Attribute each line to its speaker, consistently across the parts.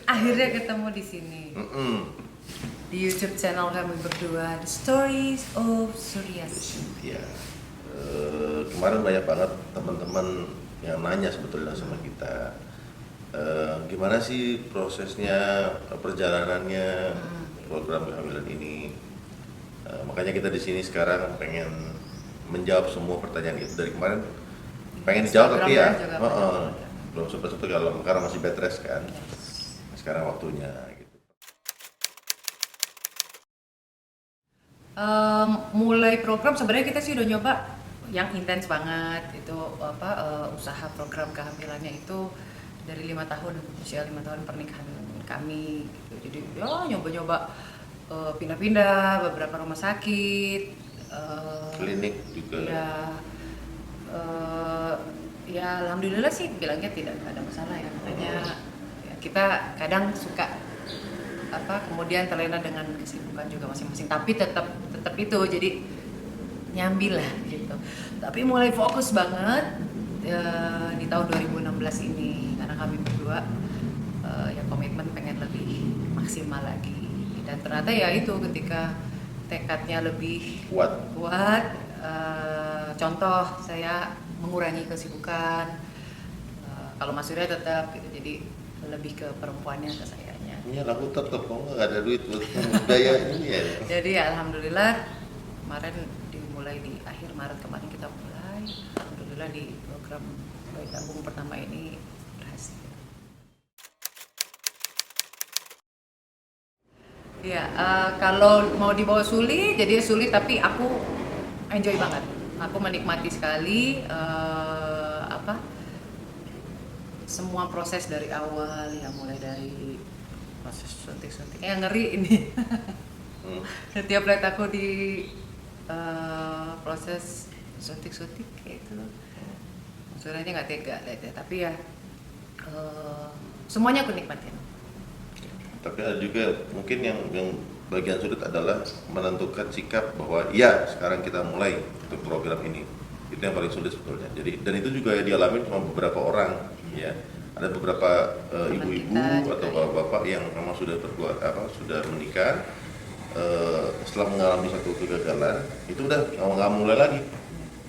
Speaker 1: Akhirnya ketemu di sini. Di YouTube channel kami berdua, The Stories of Suryasi.
Speaker 2: Ya, kemarin banyak banget teman-teman yang nanya sebetulnya sama kita, gimana sih prosesnya, perjalanannya program kehamilan ini. Makanya kita di sini sekarang pengen menjawab semua pertanyaan itu dari kemarin. Pengen dijawab tapi ya,
Speaker 1: Instagramnya juga
Speaker 2: belum sempat kalau karena masih bed rest kan. Sekarang waktunya gitu.
Speaker 1: Mulai program sebenarnya kita sih udah nyoba yang intens banget itu usaha program kehamilannya itu dari 5 tahun, usia 5 tahun pernikahan kami gitu. Jadi ya nyoba-nyoba pindah-pindah beberapa rumah sakit,
Speaker 2: Klinik juga.
Speaker 1: Ya alhamdulillah sih bilangnya tidak ada masalah ya, makanya ya, kita kadang suka kemudian terlena dengan kesibukan juga masing-masing, tapi tetap itu jadi nyambi lah gitu. Tapi mulai fokus banget di tahun 2016 ini karena kami berdua ya komitmen pengen lebih maksimal lagi, dan ternyata ya itu ketika tekadnya lebih kuat, contoh saya mengurangi kesibukan, kalau Mas Surya tetap gitu, jadi lebih ke perempuannya, ke sayanya.
Speaker 2: Iya, aku tetap kok nggak ada duit buat biaya ini ya.
Speaker 1: Jadi alhamdulillah kemarin dimulai di akhir Maret kemarin kita mulai, alhamdulillah di program bayi tabung pertama ini berhasil. Ya, kalau mau dibawa Suli, jadi Suli tapi aku enjoy banget. Aku menikmati sekali semua proses dari awal, ya mulai dari proses suntik-suntik. Ngeri ini. Setiap lihat aku di proses suntik-suntik kayak itu, maksudnya nggak tega lihatnya, tapi ya semuanya aku nikmatin.
Speaker 2: Tapi ada juga mungkin yang bagian sulit adalah menentukan sikap bahwa ya sekarang kita mulai untuk program ini. Itu yang paling sulit sebetulnya. Jadi dan itu juga dialami sama beberapa orang ya. Ada beberapa ibu-ibu atau bapak-bapak yang memang sudah sudah menikah, setelah mengalami satu kegagalan itu udah nggak mulai lagi.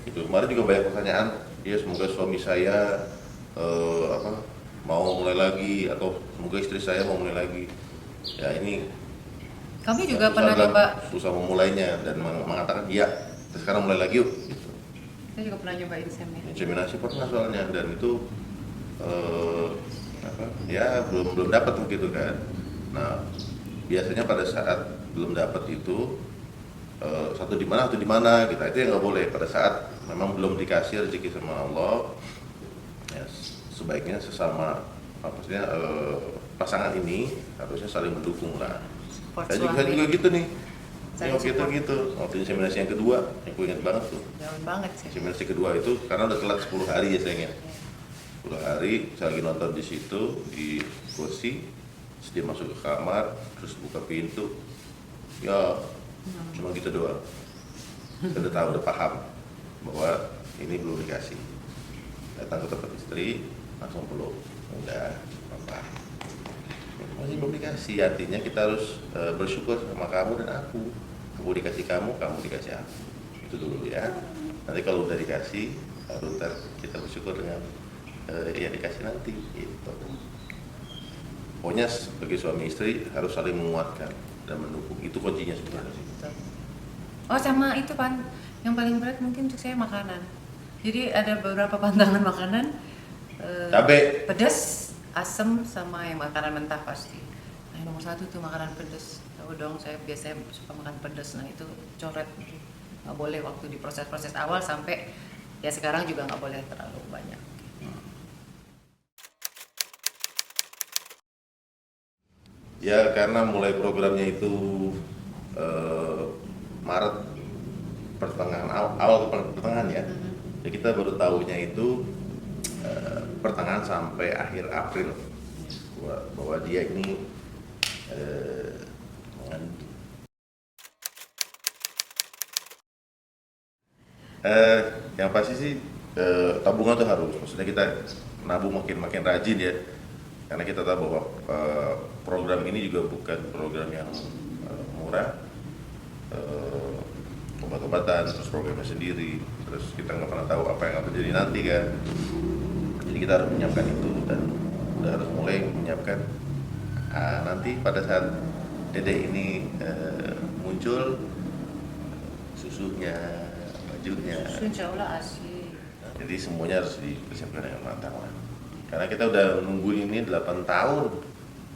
Speaker 2: Itu kemarin juga banyak pertanyaan, ya semoga suami saya mau mulai lagi, atau semoga istri saya mau mulai lagi. Ya ini
Speaker 1: kami juga pernah coba,
Speaker 2: susah memulainya dan mengatakan iya sekarang mulai lagi yuk gitu.
Speaker 1: Kita juga pernah coba
Speaker 2: Inseminasi pernah soalnya, dan itu ya belum dapat begitu kan. Nah biasanya pada saat belum dapat itu satu di mana gitu, itu yang nggak boleh. Pada saat memang belum dikasih rezeki sama Allah ya, sebaiknya sesama maksudnya pasangan ini harusnya saling mendukung lah. Saya juga gitu nih. Waktu itu gitu, waktu inseminasi yang kedua, yang gue ingat banget tuh.
Speaker 1: Jauh banget sih.
Speaker 2: Inseminasi kedua itu karena udah telat 10 hari ya sayangnya. 10 hari saya lagi nonton di situ di kursi, terus dia masuk ke kamar, terus buka pintu, ya cuma gitu doang. Saya udah tahu, udah paham bahwa ini belum dikasih. Datang ke tempat istri, langsung peluk, udah apa? Masih belum dikasih, artinya kita harus bersyukur sama kamu dan aku. Aku dikasih kamu dikasih aku. Itu dulu ya. Nanti kalau udah dikasih, baru ntar kita bersyukur dengan yang dikasih nanti. Gitu. Pokoknya sebagai suami istri harus saling menguatkan dan mendukung. Itu kuncinya sebenarnya.
Speaker 1: Oh sama itu Pan, yang paling berat mungkin untuk saya makanan. Jadi ada beberapa pantangan makanan,
Speaker 2: Cabe,
Speaker 1: pedas, asam, sama yang makanan mentah pasti. Nah yang nomor satu tuh makanan pedas. Tahu dong, saya biasanya suka makan pedas. Nah itu coret, nggak boleh waktu di proses-proses awal sampai ya sekarang juga nggak boleh terlalu banyak.
Speaker 2: ya karena mulai programnya itu Maret pertengahan awal pertengahan ya. Jadi kita baru tahunya itu pertengahan sampai akhir April bahwa dia ini mengandung. Yang pasti sih tabungan tuh harus, maksudnya kita nabung makin rajin ya. Karena kita tahu bahwa program ini juga bukan program yang murah, obat-obatan, terus programnya sendiri, terus kita nggak pernah tahu apa yang akan terjadi nanti kan. Jadi kita harus menyiapkan itu dan udah harus mulai menyiapkan nanti pada saat Dede ini muncul, susunya, bajunya.
Speaker 1: Susu insya Allah asli.
Speaker 2: Jadi semuanya harus dipersiapkan dengan matang lah. Karena kita udah nunggu ini 8 tahun,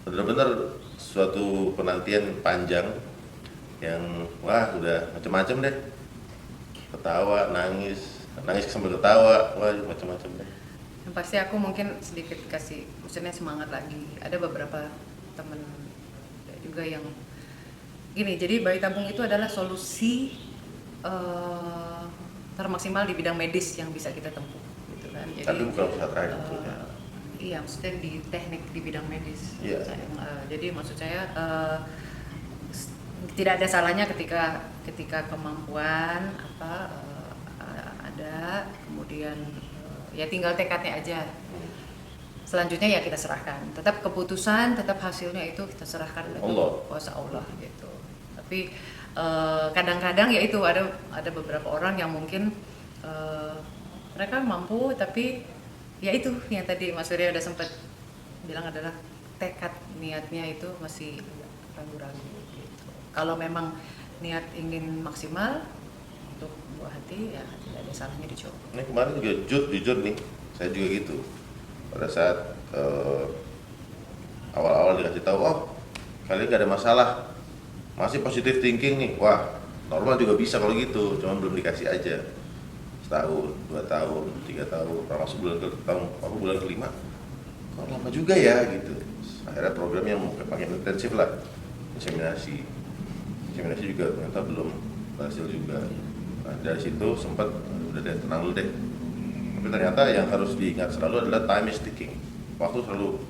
Speaker 2: benar-benar suatu penantian panjang yang wah udah macam-macam deh, ketawa, nangis sambil ketawa, wah macam-macam deh.
Speaker 1: Yang pasti aku mungkin sedikit kasih maksudnya semangat lagi. Ada beberapa temen juga yang gini, jadi bayi tabung itu adalah solusi termaksimal di bidang medis yang bisa kita tempuh gitu kan. Jadi,
Speaker 2: tapi bukan usaha terakhir maksudnya.
Speaker 1: Iya, maksudnya di teknik di bidang medis.
Speaker 2: Iya.
Speaker 1: Jadi maksud saya tidak ada salahnya ketika kemampuan ada, kemudian ya tinggal tekadnya aja. Selanjutnya ya kita serahkan. Tetap keputusan, tetap hasilnya itu kita serahkan
Speaker 2: Allah.
Speaker 1: kuasa Allah gitu. Tapi kadang-kadang ya itu ada beberapa orang yang mungkin mereka mampu tapi ya itu yang tadi Mas Surya udah sempat bilang adalah tekad niatnya itu masih ragu-ragu gitu. Kalau memang niat ingin maksimal untuk buah hati ya tidak ada salahnya dicoba.
Speaker 2: Ini kemarin juga jujur nih, saya juga gitu. Pada saat awal-awal dikasih tahu, oh kalian gak ada masalah, masih positive thinking nih, wah normal juga bisa kalau gitu, cuma belum dikasih aja. Setahun, 2 tahun, 3 tahun, masuk bulan kelima, kok lama juga ya gitu. Akhirnya program yang makin intensif lah, inseminasi juga ternyata belum berhasil juga. Nah, dari situ sempat udah deh tenang dulu deh. Tapi ternyata yang harus diingat selalu adalah time is ticking. Waktu selalu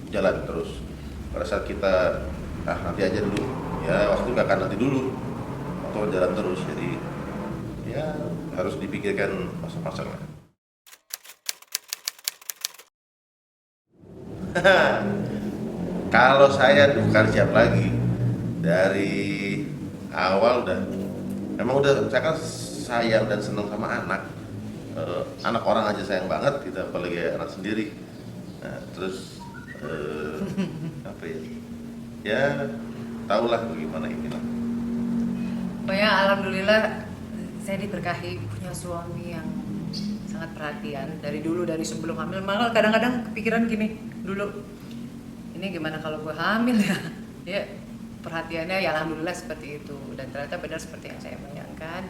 Speaker 2: jalan terus. Pada saat kita nanti aja dulu, ya waktu nggak akan nanti dulu. Waktu jalan terus, jadi ya harus dipikirkan masing-masing. Kalau saya bukan siap lagi dari awal memang udah saya kan sayang dan senang sama anak orang aja sayang banget gitu, apalagi anak sendiri. Nah, terus apa ya tahulah bagaimana ini lah.
Speaker 1: Pokoknya alhamdulillah saya diberkahi punya suami yang sangat perhatian dari sebelum hamil. Malah kadang-kadang kepikiran gini dulu, ini gimana kalau gue hamil ya? Ya perhatiannya ya alhamdulillah seperti itu dan ternyata benar seperti yang saya bayangkan.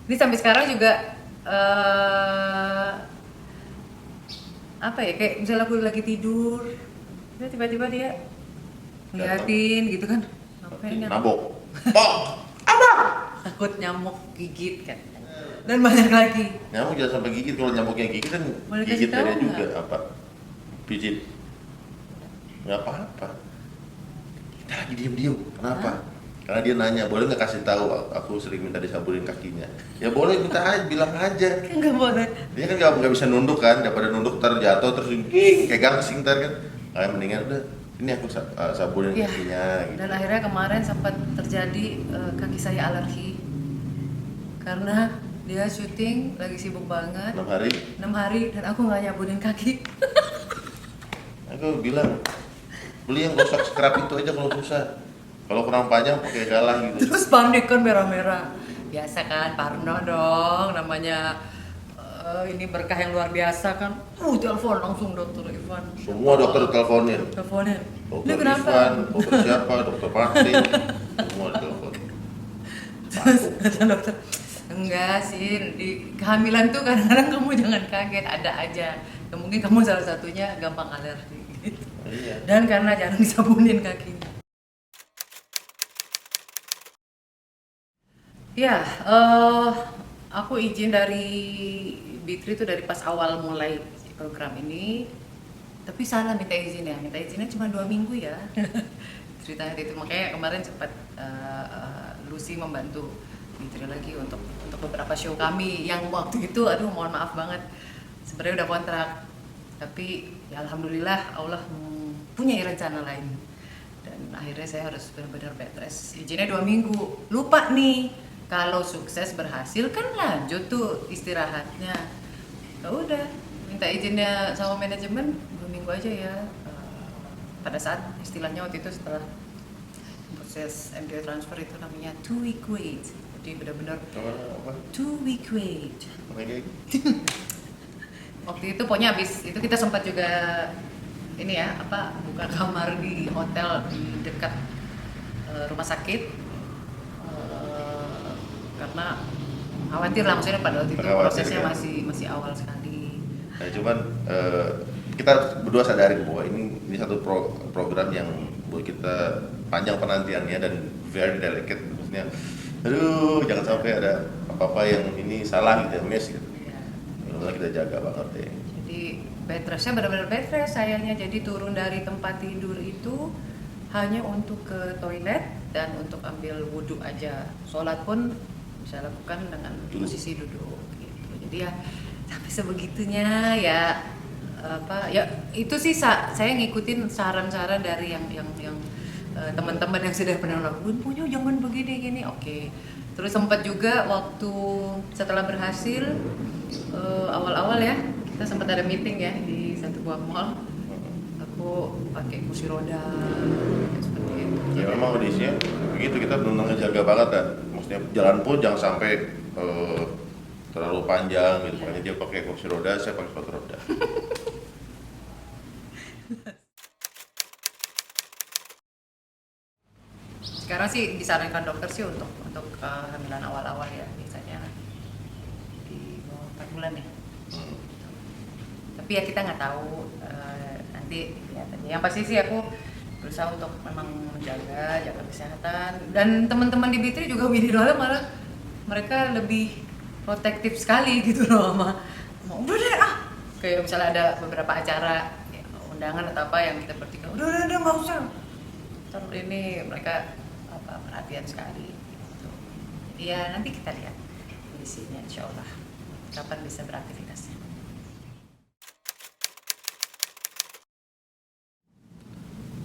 Speaker 1: Ini sampai sekarang juga apa ya, kayak misalnya aku lagi tidur, tiba-tiba dia ngeliatin gitu kan, ngapain ya?
Speaker 2: Nabok, apa?
Speaker 1: Takut nyamuk gigit kan, dan banyak lagi.
Speaker 2: Nyamuk jangan sampai gigit, kalau nyamuknya gigit kan
Speaker 1: boleh
Speaker 2: gigit
Speaker 1: kasih tahu
Speaker 2: dia juga
Speaker 1: nggak?
Speaker 2: apa? Pijit, nggak apa-apa. Kita lagi diem-diem, kenapa? Karena dia nanya, boleh nggak kasih tahu aku sering minta disaburin kakinya? Ya boleh, minta aja, bilang aja.
Speaker 1: Nggak boleh.
Speaker 2: Dia kan nggak bisa nunduk kan, daripada nunduk ntar jatuh terus kayak gangsing ntar kan. Kayak mendingan udah, ini aku saburin
Speaker 1: Ya,
Speaker 2: kakinya. Gitu.
Speaker 1: dan akhirnya kemarin sempat terjadi kaki saya alergi karena dia syuting lagi sibuk banget
Speaker 2: 6 hari,
Speaker 1: 6 hari dan aku nggak nyabunin kaki.
Speaker 2: aku bilang beli yang gosok scrub itu aja kalau susah. Kalau kurang panjang pakai galah gitu.
Speaker 1: Terus panik kan merah-merah. Biasa kan, parno dong, namanya ini berkah yang luar biasa kan. Telepon langsung dokter Ivan.
Speaker 2: Semua dokter teleponin.
Speaker 1: Teleponin.
Speaker 2: Dokter
Speaker 1: Ini kenapa?
Speaker 2: Ivan, dokter siapa, dokter Pati, semua telepon.
Speaker 1: Terus kata dokter, enggak sih, di kehamilan tuh kadang-kadang kamu jangan kaget, ada aja. Mungkin kamu salah satunya gampang alergi gitu.
Speaker 2: Iya.
Speaker 1: Dan karena jarang disabunin kakinya. Ya, aku izin dari Bitri itu dari pas awal mulai program ini, tapi salah minta izinnya cuma 2 minggu ya. Ceritanya itu makanya kemarin sempat Lucy membantu Bitri lagi untuk beberapa show kami yang waktu itu, aduh mohon maaf banget, sebenarnya udah kontrak, tapi ya alhamdulillah Allah punya rencana lain. Dan akhirnya saya harus benar-benar bed rest. Izinnya 2 minggu. Lupa nih, kalau sukses berhasil kan lanjut tuh istirahatnya. Ya udah, minta izinnya sama manajemen 2 minggu aja ya. Pada saat istilahnya waktu itu setelah proses MBA transfer itu namanya 2-week wait. Jadi benar-benar
Speaker 2: Apa?
Speaker 1: 2-week wait.
Speaker 2: Kayak
Speaker 1: Waktu itu pokoknya habis itu kita sempat juga ini ya buka kamar di hotel di dekat rumah sakit karena khawatir lah, maksudnya pada waktu itu prosesnya
Speaker 2: ya.
Speaker 1: masih awal sekali.
Speaker 2: Nah, cuman kita berdua sadarin bahwa ini satu program yang buat kita panjang penantiannya dan very delicate, maksudnya aduh jangan sampai ada apa-apa yang ini salah gitu, miss gitu.
Speaker 1: Ya.
Speaker 2: Benar-benar kita jaga banget ya.
Speaker 1: Jadi bed restnya benar-benar bed rest sayangnya, jadi turun dari tempat tidur itu hanya untuk ke toilet dan untuk ambil wudhu aja. Sholat pun bisa lakukan dengan posisi duduk gitu. Jadi ya sampai sebegitunya ya ya itu sih saya ngikutin saran-saran dari yang teman-teman yang sudah pernah lakukan, punya jangan begini gini. Oke. Terus sempat juga waktu setelah berhasil awal-awal ya kita sempat ada meeting ya di satu buah mall. Aku pakai kursi roda seperti itu.
Speaker 2: Ya memang kondisinya begitu, kita benar-benar ngejaga banget kan. Maksudnya jalan pun jangan sampai terlalu panjang gitu. Makanya dia pakai kursi roda, saya pakai sepatu roda.
Speaker 1: Sekarang sih disarankan dokter sih untuk kehamilan awal-awal ya, biasanya di bawah 4 bulan ya. Tapi ya kita nggak tahu nanti kelihatannya. Yang pasti sih aku berusaha untuk memang jaga kesehatan, dan teman-teman di Bitri juga Widirola malah mereka lebih protektif sekali gitu loh, mau udah deh kayak misalnya ada beberapa acara ya, undangan atau apa yang kita bertiga udah nggak usah. Terus ini mereka perhatian sekali gitu. Ya nanti kita lihat kondisinya, insya Allah kapan bisa beraktivitasnya.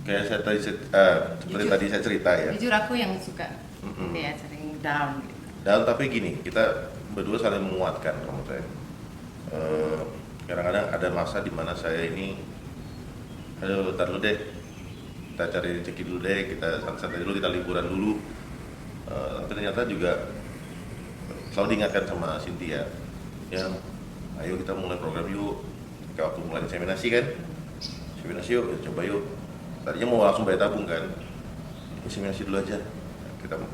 Speaker 2: Kayak saya tadi seperti tadi saya cerita ya.
Speaker 1: Jujur aku yang suka ini ya, sering down gitu.
Speaker 2: Dan tapi gini, kita berdua saling menguatkan kamu saya. Kadang-kadang ada masa di mana saya ini, aduh, tar dulu deh, kita cari rezeki dulu deh, kita santai dulu, kita liburan dulu. Tapi ternyata juga selalu diingatkan sama Cynthia, ya, ayo kita mulai program yuk. Kayak waktu mulai seminasi kan, seminasi yuk, coba yuk. Tadinya mau langsung bayar tabung kan, seminasi dulu aja.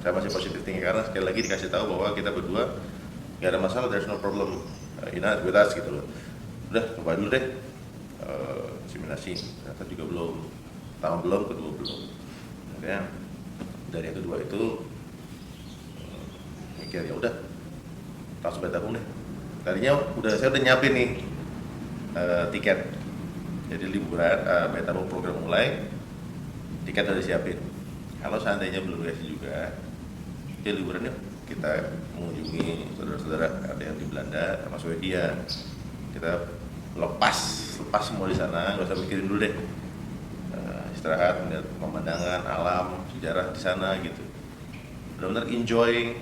Speaker 2: Saya masih positif tinggi karena sekali lagi dikasih tahu bahwa kita berdua nggak ada masalah, there's no problem with us gitu loh. Udah coba dulu deh seminasi, ternyata juga belum, tahun belum, kedua belum. Makanya dari yang kedua itu mikir ya udah langsung bayar tabung deh. Tadinya saya udah nyiapin nih tiket, jadi liburan bayar tabung program mulai, tiket udah disiapin. Kalau seandainya belum dikasih juga, ya liburan yuk kita mengunjungi saudara-saudara, ada yang di Belanda sama Swedia. Kita lepas semua di sana, nggak usah mikirin dulu deh. Istirahat, melihat pemandangan alam, sejarah di sana gitu. Benar-benar enjoying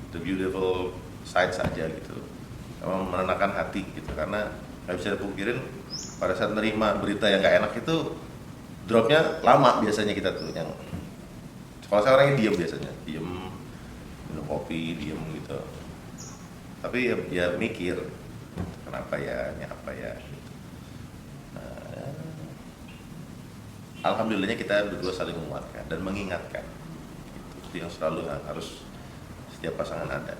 Speaker 2: the beautiful sights aja gitu. Sama menenangkan hati gitu, karena nggak bisa dipungkirin pada saat menerima berita yang nggak enak itu dropnya lama biasanya kita tuh. Yang kalau saya orangnya diem biasanya, minum kopi, diem gitu. Tapi ya mikir kenapa ya, ini apa ya gitu. Alhamdulillahnya kita berdua saling menguatkan dan mengingatkan. Itu yang selalu harus setiap pasangan ada.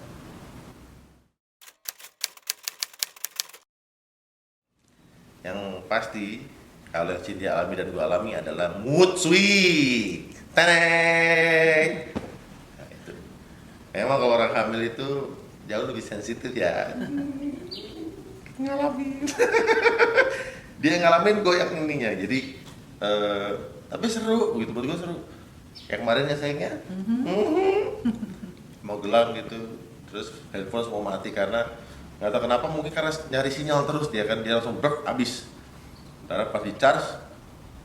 Speaker 2: Yang pasti kalau yang Cynthia alami dan gue alami adalah mood swing. Teneng. Nah, itu. Memang kalau orang hamil itu jauh lebih sensitif ya. Ngalamin. Dia ngalamin goyang ininya. Jadi tapi seru, begitu buat gue seru. Yang kemarin ya sayangnya mau gelang gitu, terus handphone mau mati karena nggak tahu kenapa, mungkin karena nyari sinyal terus dia kan, dia langsung habis. Karena pas di charge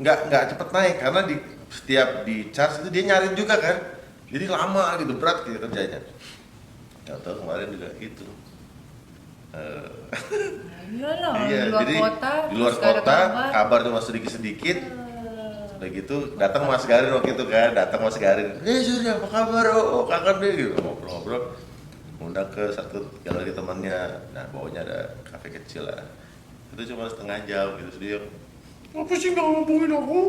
Speaker 2: nggak cepet naik, karena di setiap di charge itu dia nyariin juga kan, jadi lama gitu, berat gitu kerjanya. Nggak tahu kemarin juga gitu.
Speaker 1: Iyalah,
Speaker 2: Iya,
Speaker 1: di luar
Speaker 2: jadi
Speaker 1: kota,
Speaker 2: di luar
Speaker 1: terus nggak ada
Speaker 2: kota
Speaker 1: kabar.
Speaker 2: kabar cuma sedikit-sedikit. Udah gitu datang Mas Garin waktu itu kan, datang Mas Garin, Surya apa kabar, oh kangen deh gitu, ngobrol-ngobrol, undang ke satu galeri temannya, nah bawahnya ada kafe kecil lah, itu cuma setengah jam gitu, dia apa sih nggak ngomongin aku,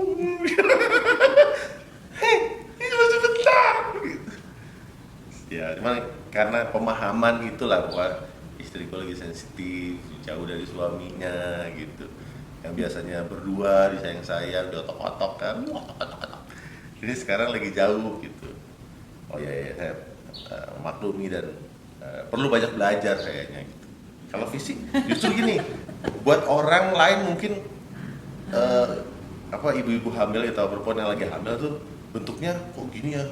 Speaker 2: ini cuma sebentar gitu. Ya cuma karena pemahaman itulah bahwa istriku lagi sensitif, jauh dari suaminya gitu, yang biasanya berdua disayang-sayang, diotok-otok kan, otok-otok. Ini sekarang lagi jauh gitu. Oh ya, saya maklumi dan perlu banyak belajar kayaknya gitu. Kalau fisik justru gini, buat orang lain mungkin ibu-ibu hamil atau perempuan yang lagi hamil tuh bentuknya kok gini ya.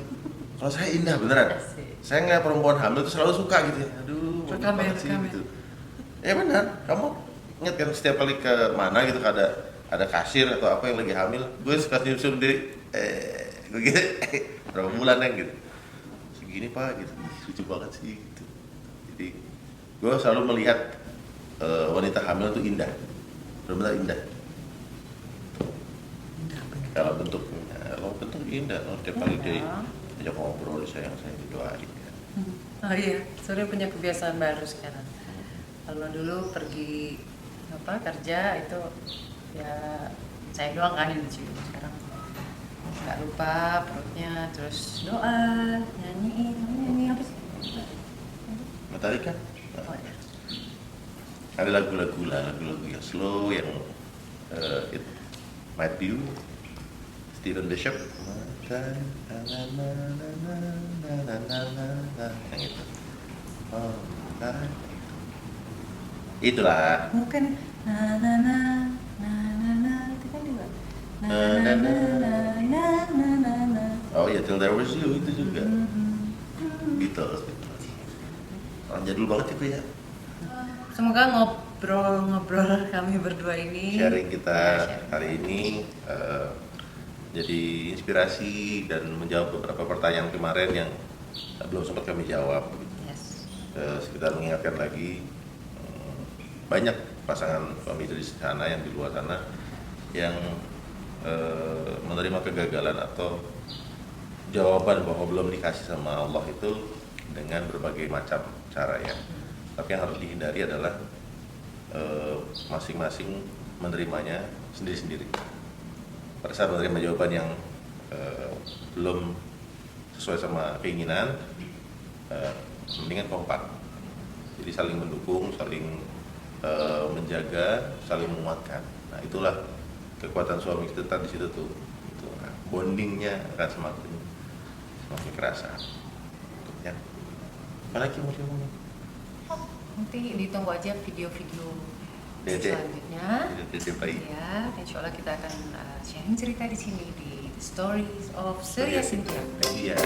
Speaker 2: Kalau saya indah beneran. Saya ngeliat perempuan hamil tuh selalu suka gitu ya. Aduh,
Speaker 1: Rekam ya,
Speaker 2: banget sih
Speaker 1: rekam ya.
Speaker 2: gitu. Ya benar, kamu ingat kan setiap kali ke mana gitu ada kasir atau apa yang lagi hamil, gue suka senyum diri, gue gitu, berapa bulan ya gitu, segini pak gitu, lucu banget sih gitu. Jadi gue selalu melihat wanita hamil itu indah, benar-benar indah. Kalau bentuk indah, setiap kali dia ajak ngobrol, sayang didoain. Kan.
Speaker 1: Oh iya, Surya punya kebiasaan baru sekarang. Kalau dulu pergi kerja itu ya saya doang kan yang cium. Sekarang nggak lupa perutnya, terus doa, nyanyi apa sih?
Speaker 2: Metallica?
Speaker 1: Oh ya.
Speaker 2: Ada lagu-lagu yang slow yang it might be you, Stephen Bishop, yang itu. Oh, itulah.
Speaker 1: Bukan na na na na na na itu kan juga na na na na na na na.
Speaker 2: Oh ya, Till There Was You itu juga. Beatles. Orang jadul banget itu ya.
Speaker 1: Semoga ngobrol kami berdua ini
Speaker 2: Sharing kita
Speaker 1: sharing.
Speaker 2: hari ini jadi inspirasi dan menjawab beberapa pertanyaan kemarin yang belum sempat kami jawab.
Speaker 1: Yes.
Speaker 2: Sekitar mengingatkan lagi, banyak pasangan suami istri di sana yang di luar sana yang menerima kegagalan atau jawaban bahwa belum dikasih sama Allah itu dengan berbagai macam cara ya. Tapi yang harus dihindari adalah masing-masing menerimanya sendiri-sendiri. Pada saat menerima jawaban yang belum sesuai sama keinginan, mendingan kompak. Jadi saling mendukung, saling menjaga, saling menguatkan. Nah itulah kekuatan suami kita di situ tuh. Itu, bondingnya akan semakin kerasa. Ya. Apalagi mau diomongin?
Speaker 1: Nanti ditunggu aja video-video
Speaker 2: Dede.
Speaker 1: selanjutnya.
Speaker 2: Dede bayi.
Speaker 1: Ya, insya Allah kita akan sharing cerita di sini di Stories of Surya Cynthia.
Speaker 2: Iya.